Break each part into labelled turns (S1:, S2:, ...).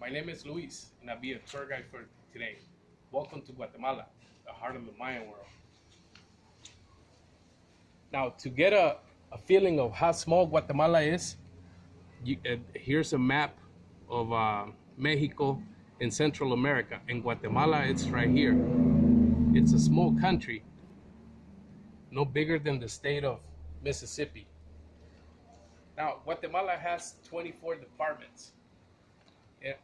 S1: My name is Luis, and I'll be a tour guide for today. Welcome to Guatemala, the heart of the Mayan world. Now, to get a feeling of how small Guatemala is, here's a map of Mexico and Central America. In Guatemala, it's right here. It's a small country, no bigger than the state of Mississippi. Now, Guatemala has 24 departments.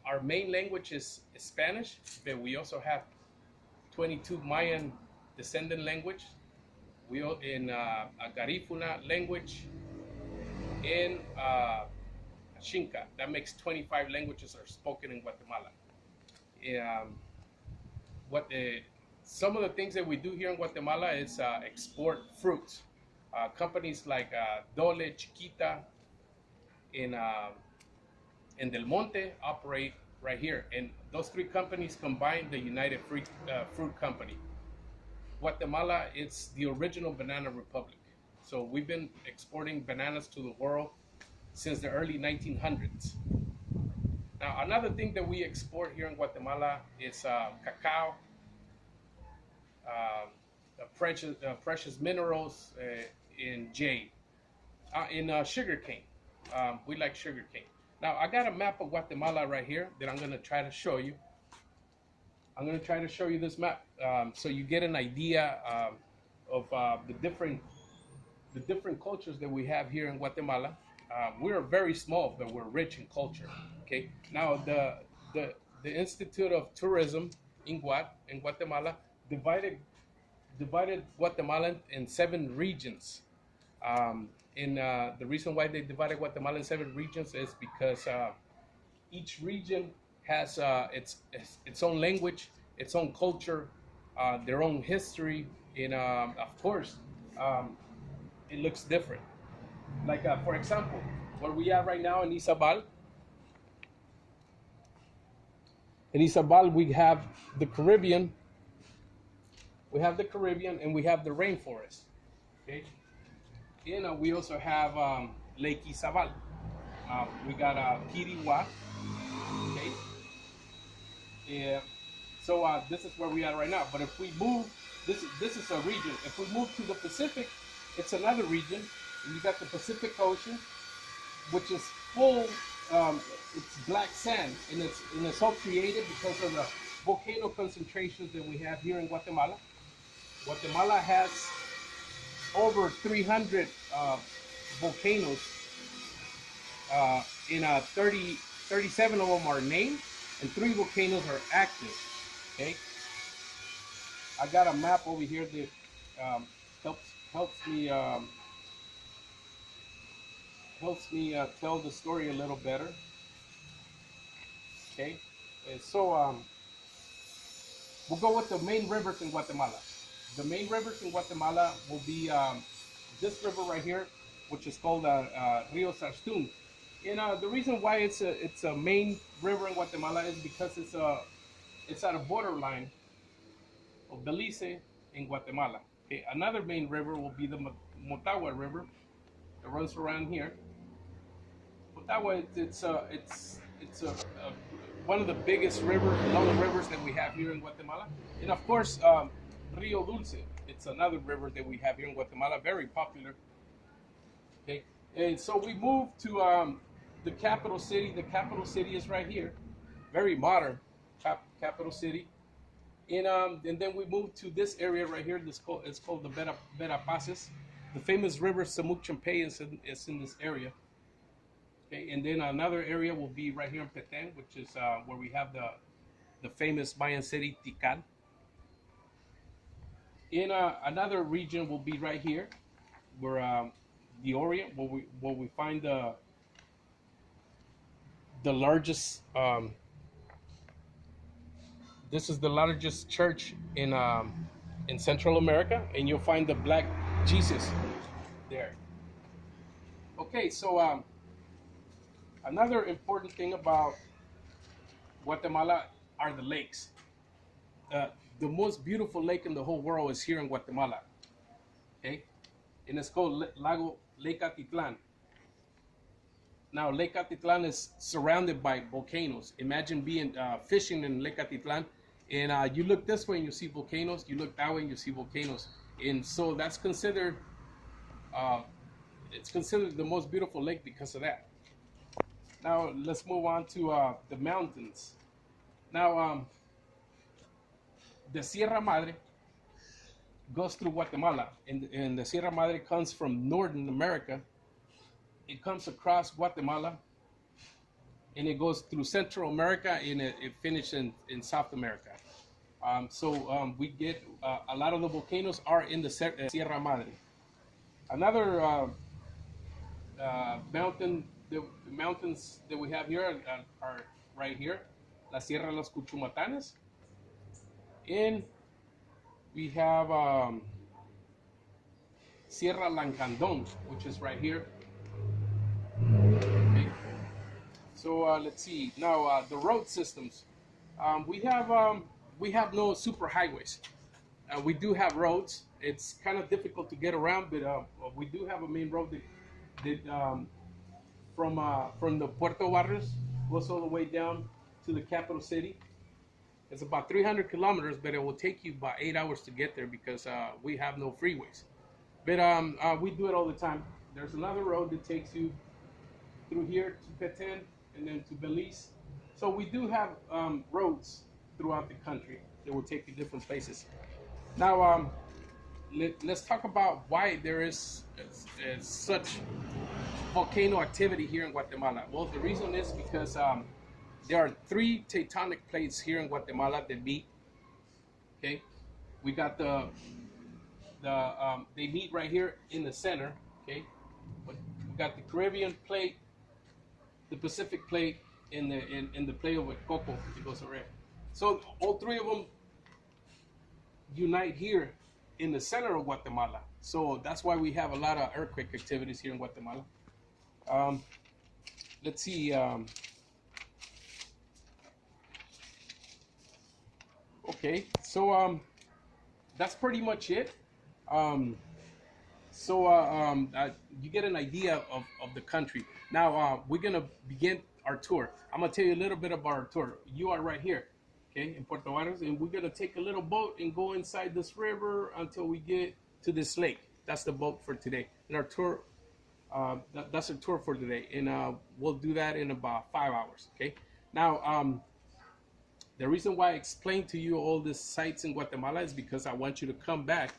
S1: Our main language is Spanish, but we also have 22 Mayan descendant language. We in a Garifuna language, in Xinca. That makes 25 languages are spoken in Guatemala. Some of the things that we do here in Guatemala is export fruits. Companies like Dole, Chiquita, and Del Monte operate right here, and those three companies combine the United Fruit Company. Guatemala, it's the original banana republic. So we've been exporting bananas to the world since the early 1900s. Now, another thing that we export here in Guatemala is cacao, precious minerals, and jade, in sugar cane. We like sugar cane. Now, I got a map of Guatemala right here that I'm going to try to show you. I'm going to try to show you this map so you get an idea of the different cultures that we have here in Guatemala. We're very small, but we're rich in culture. Okay. Now, the Institute of Tourism in Guatemala divided Guatemala in 7 regions. The reason why they divided Guatemala in 7 regions is because each region has its own language, its own culture, their own history, and of course, it looks different. Like for example, where we are right now in Izabal. In Izabal, we have the Caribbean. We have the Caribbean, and we have the rainforest. Okay. And we also have Lake Izabal. We got Kiriwa. Okay. Yeah. So this is where we are right now. But if we move, this is a region. If we move to the Pacific, it's another region. And you got the Pacific Ocean, which is full. It's black sand, and it's all created because of the volcano concentrations that we have here in Guatemala. Guatemala has over 300 volcanoes. In 37 of them are named, and 3 volcanoes are active. Okay, I got a map over here that helps me tell the story a little better. Okay, and so we'll go with the main rivers in Guatemala. The main rivers in Guatemala will be this river right here, which is called Rio Sarstún. And the reason why it's a main river in Guatemala is because it's at a borderline of Belize and Guatemala. Okay, another main river will be the Motagua River that runs around here. Motagua, it's one of the biggest long rivers that we have here in Guatemala, and of course. Rio Dulce, it's another river that we have here in Guatemala, very popular. Okay, and so we move to the capital city. The capital city is right here, very modern capital city. And then we move to this area right here. It's called the Verapaces. The famous river Samuchampay is in this area. Okay, and then another area will be right here in Petén, which is where we have the famous Mayan city Tikal. In another region will be right here, where the Orient, where we find the largest. This is the largest church in Central America, and you'll find the Black Jesus there. Okay, so another important thing about Guatemala are the lakes. The most beautiful lake in the whole world is here in Guatemala. Okay, and it's called Lake Atitlan. Now, Lake Atitlan is surrounded by volcanoes. Imagine being fishing in Lake Atitlan, and you look this way and you see volcanoes. You look that way and you see volcanoes. And so that's considered, it's considered the most beautiful lake because of that. Now, let's move on to the mountains. Now, the Sierra Madre goes through Guatemala, and the Sierra Madre comes from Northern America. It comes across Guatemala, and it goes through Central America, and it finishes in South America. We get a lot of the volcanoes are in the Sierra Madre. Another mountains that we have here are right here, La Sierra de los Cuchumatanes, and we have Sierra Lancandon, which is right here. Okay. So let's see. Now the road systems. We have no super highways. We do have roads. It's kind of difficult to get around, but we do have a main road that from the Puerto Barrios goes all the way down to the capital city. It's about 300 kilometers, but it will take you about 8 hours to get there because we have no freeways. But we do it all the time. There's another road that takes you through here to Petén and then to Belize. So we do have roads throughout the country that will take you different places. Now, let's talk about why there is such volcano activity here in Guatemala. Well, the reason is because there are 3 tectonic plates here in Guatemala that meet. Okay, we got they meet right here in the center. Okay, but we got the Caribbean plate, the Pacific plate, and the plate over Coco that goes around. So all 3 of them unite here in the center of Guatemala. So that's why we have a lot of earthquake activities here in Guatemala. Let's see. Okay, so that's pretty much it. You get an idea of the country. Now we're gonna begin our tour. I'm gonna tell you a little bit about our tour. You are right here, okay, in Puerto Barrios, and we're gonna take a little boat and go inside this river until we get to this lake. That's the boat for today. And our tour, that's a tour for today, and we'll do that in about 5 hours. Okay. Now, the reason why I explained to you all the sites in Guatemala is because I want you to come back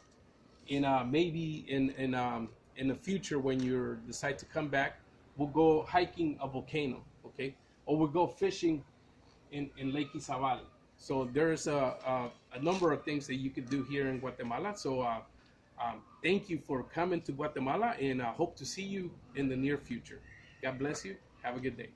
S1: in maybe in the future when you decide to come back. We'll go hiking a volcano, okay, or we'll go fishing in Lake Izabal. So there's a number of things that you could do here in Guatemala. So thank you for coming to Guatemala, and I hope to see you in the near future. God bless you. Have a good day.